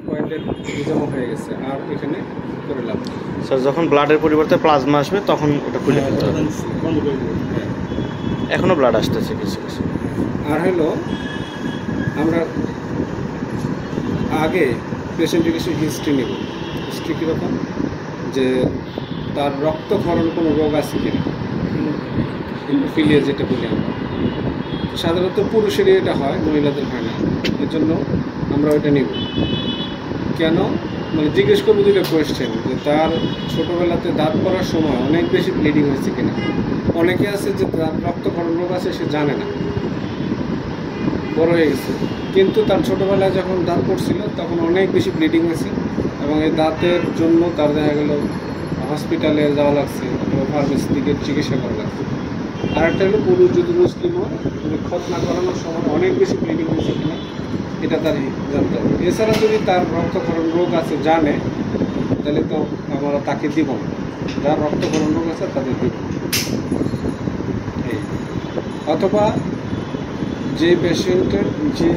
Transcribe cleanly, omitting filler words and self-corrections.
পয়েন্টের জমা হয়ে গেছে, আর এখানে করে লাভ নেই। স্যার যখন ব্লাডের পরিবর্তে প্লাজমা আসবে তখন এটা খুলে ফেলতে হবে। বন্ধ করে দেবো। হ্যাঁ, এখনও ব্লাড আসতেছে কিছু কিছু। আর হলো আমরা আগে পেশেন্টের কিছু হিস্ট্রি নেব। হিস্ট্রি কীরকম, যে তার রক্তক্ষরণ কোনো রোগ আছে কিনা, হিমোফিলিয়া যেটা বলি আমরা। সাধারণত পুরুষেরই এটা হয়, মহিলাদের হয় না। এর জন্য আমরা ওইটা নিব। কেন, মানে জিজ্ঞেস করবো দুটো কোয়েশ্চেন, যে তার ছোটোবেলাতে দাঁত পড়ার সময় অনেক বেশি ব্লিডিং হয়েছে কিনা। অনেকে আছে যে তার রক্তক্ষরণ রোগ আছে, সে জানে না, বড় হয়ে গেছে, কিন্তু তার ছোটোবেলায় যখন দাঁত পড়ছিল তখন অনেক বেশি ব্লিডিং হয়েছে, এবং এই দাঁতের জন্য তার দেখা গেল হসপিটালে যাওয়া লাগছে অথবা ফার্মেসি দিকে চিকিৎসা করা লাগছে। আর একটা হলো পুরুষ যদি মুসলিম হয়, খতনা করানোর সময় অনেক বেশি ব্লিডিং হয়েছে কিনা এটা তার জানতে হবে। এছাড়া যদি তার রক্তক্ষরণ রোগ আছে জানে, তাহলে তো আমরা তাকে দিব না। যার রক্তক্ষরণ রোগ আছে তাদের দিব। অথবা যে পেশেন্টের যে